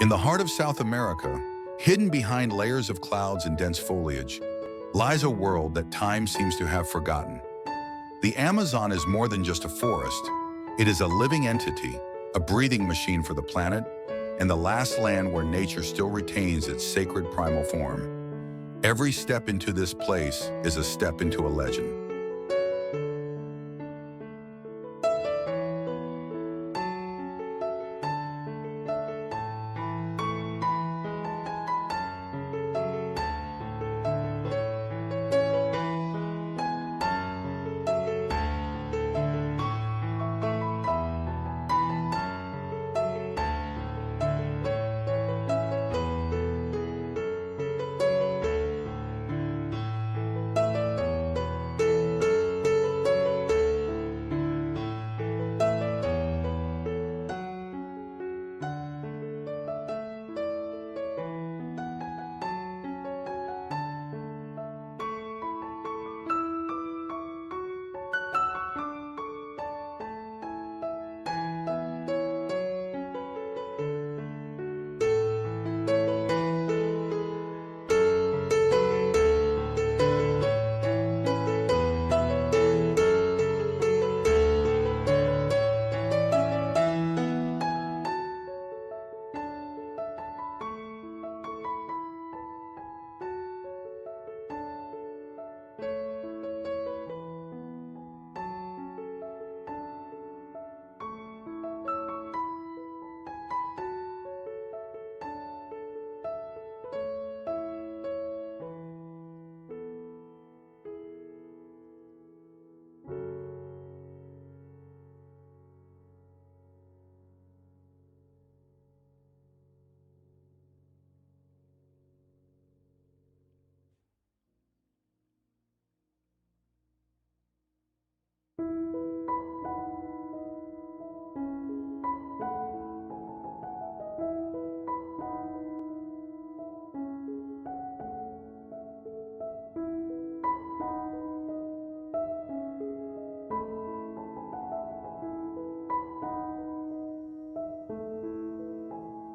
In the heart of South America, hidden behind layers of clouds and dense foliage, lies a world that time seems to have forgotten. The Amazon is more than just a forest. It is a living entity, a breathing machine for the planet, and the last land where nature still retains its sacred primal form. Every step into this place is a step into a legend.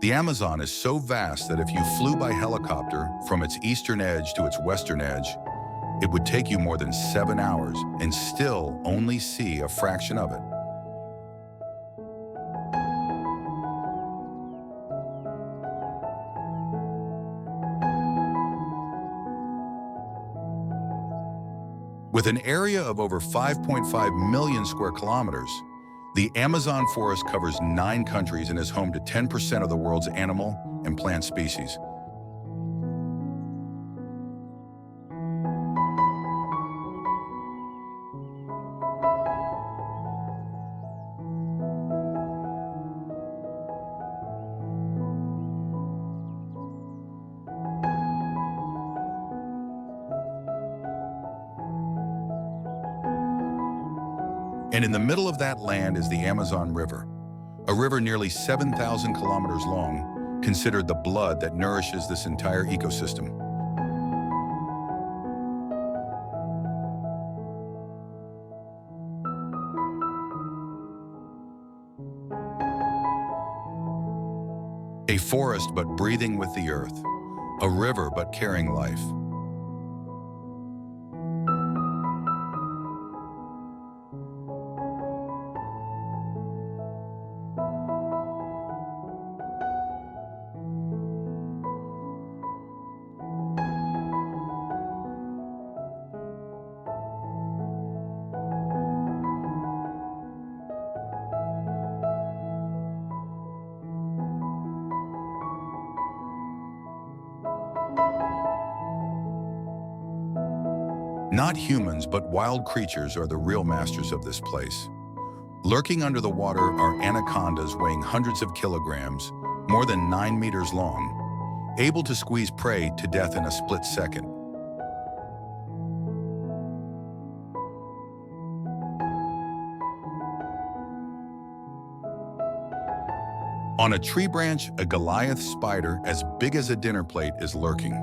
The Amazon is so vast that if you flew by helicopter from its eastern edge to its western edge, it would take you more than 7 hours and still only see a fraction of it. With an area of over 5.5 million square kilometers, the Amazon forest covers 9 countries and is home to 10% of the world's animal and plant species. And in the middle of that land is the Amazon River, a river nearly 7,000 kilometers long, considered the blood that nourishes this entire ecosystem. A forest but breathing with the earth, a river but carrying life. Not humans, but wild creatures are the real masters of this place. Lurking under the water are anacondas weighing hundreds of kilograms, more than 9 meters long, able to squeeze prey to death in a split second. On a tree branch, a Goliath spider as big as a dinner plate is lurking.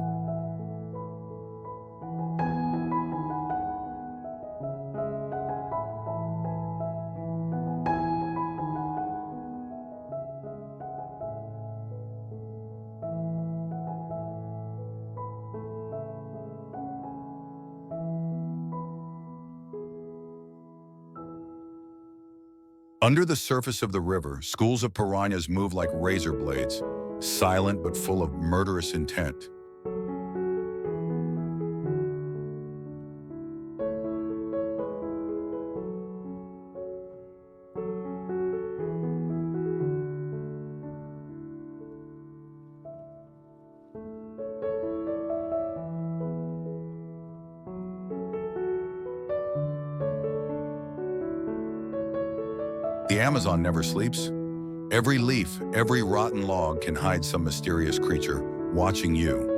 Under the surface of the river, schools of piranhas move like razor blades, silent but full of murderous intent. The Amazon never sleeps. Every leaf, every rotten log can hide some mysterious creature watching you.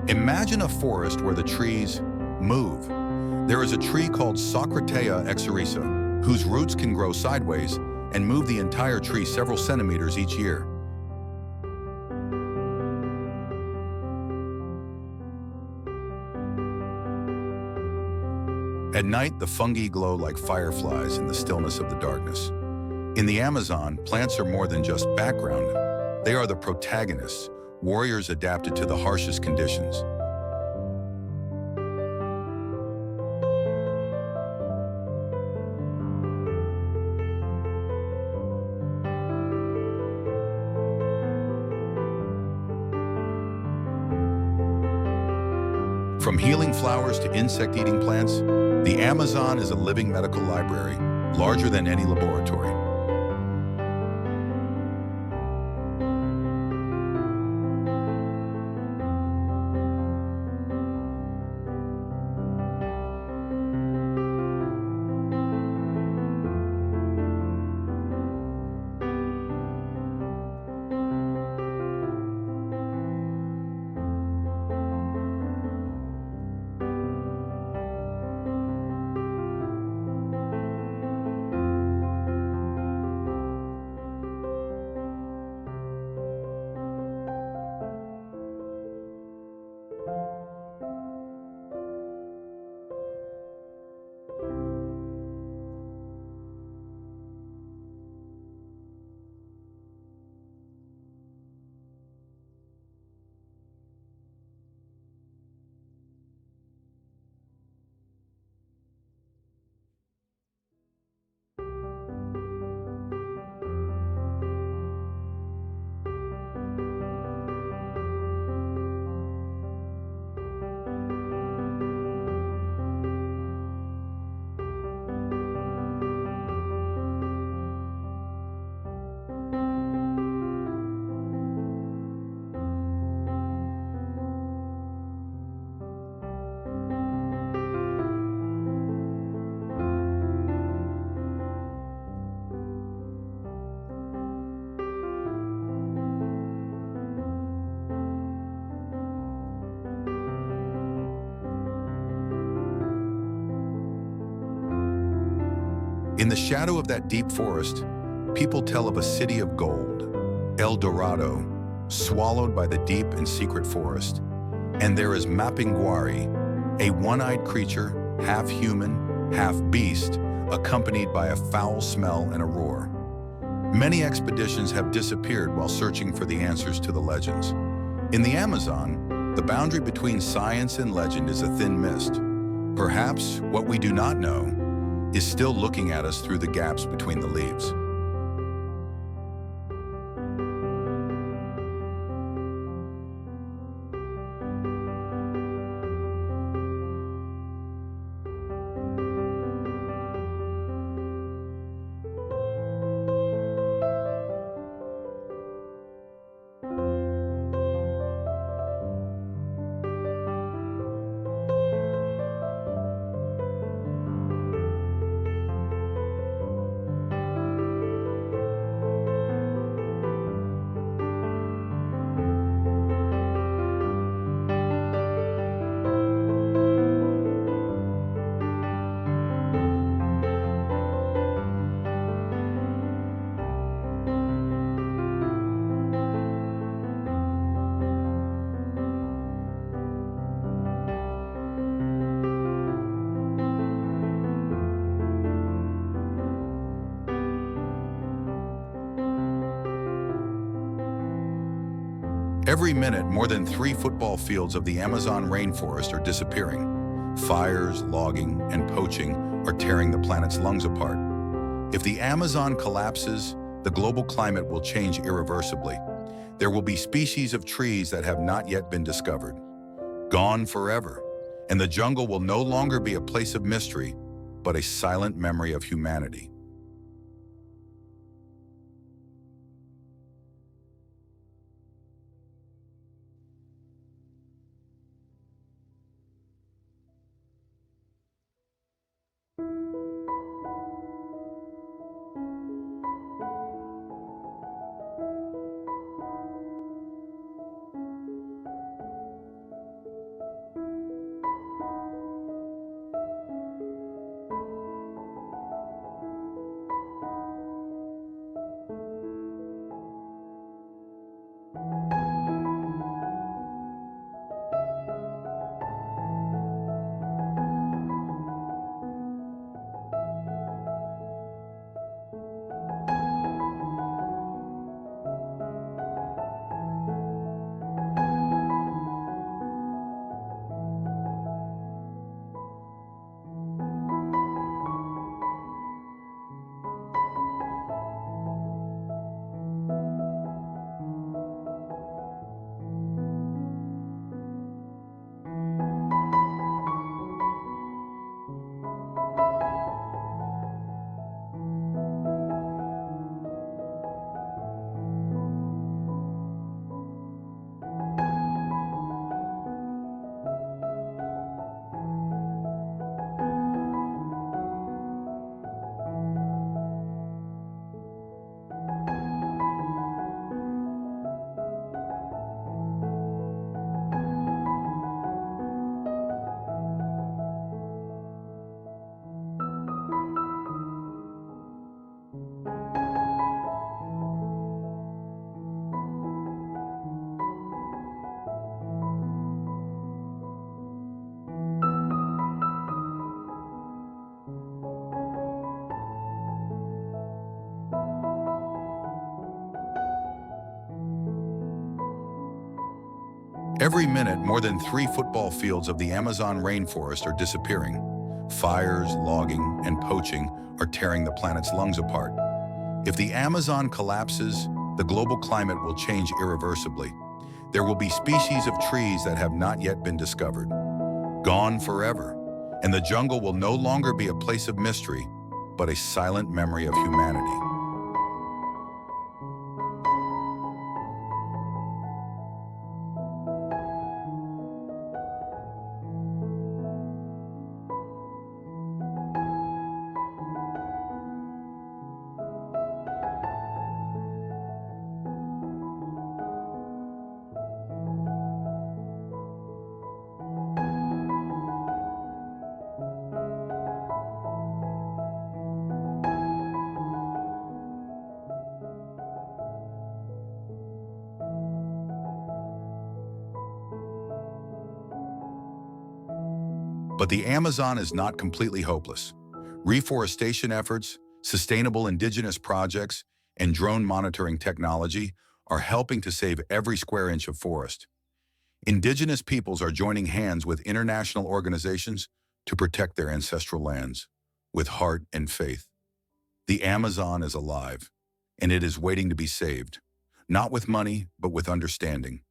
Imagine a forest where the trees move. There is a tree called Socratea exerisa, whose roots can grow sideways and move the entire tree several centimeters each year. At night, the fungi glow like fireflies in the stillness of the darkness. In the Amazon, plants are more than just background. They are the protagonists, warriors adapted to the harshest conditions. From healing flowers to insect-eating plants, the Amazon is a living medical library, larger than any laboratory. In the shadow of that deep forest, people tell of a city of gold, El Dorado, swallowed by the deep and secret forest. And there is Mapinguari, a one-eyed creature, half human, half beast, accompanied by a foul smell and a roar. Many expeditions have disappeared while searching for the answers to the legends. In the Amazon, the boundary between science and legend is a thin mist. Perhaps what we do not know is still looking at us through the gaps between the leaves. Every minute, more than 3 football fields of the Amazon rainforest are disappearing. Fires, logging, and poaching are tearing the planet's lungs apart. If the Amazon collapses, the global climate will change irreversibly. There will be species of trees that have not yet been discovered, gone forever, and the jungle will no longer be a place of mystery, but a silent memory of humanity. Every minute, more than 3 football fields of the Amazon rainforest are disappearing. Fires, logging, and poaching are tearing the planet's lungs apart. If the Amazon collapses, the global climate will change irreversibly. There will be species of trees that have not yet been discovered, gone forever, and the jungle will no longer be a place of mystery, but a silent memory of humanity. But the Amazon is not completely hopeless. Reforestation efforts, sustainable indigenous projects, and drone monitoring technology are helping to save every square inch of forest. Indigenous peoples are joining hands with international organizations to protect their ancestral lands with heart and faith. The Amazon is alive, and it is waiting to be saved, not with money, but with understanding.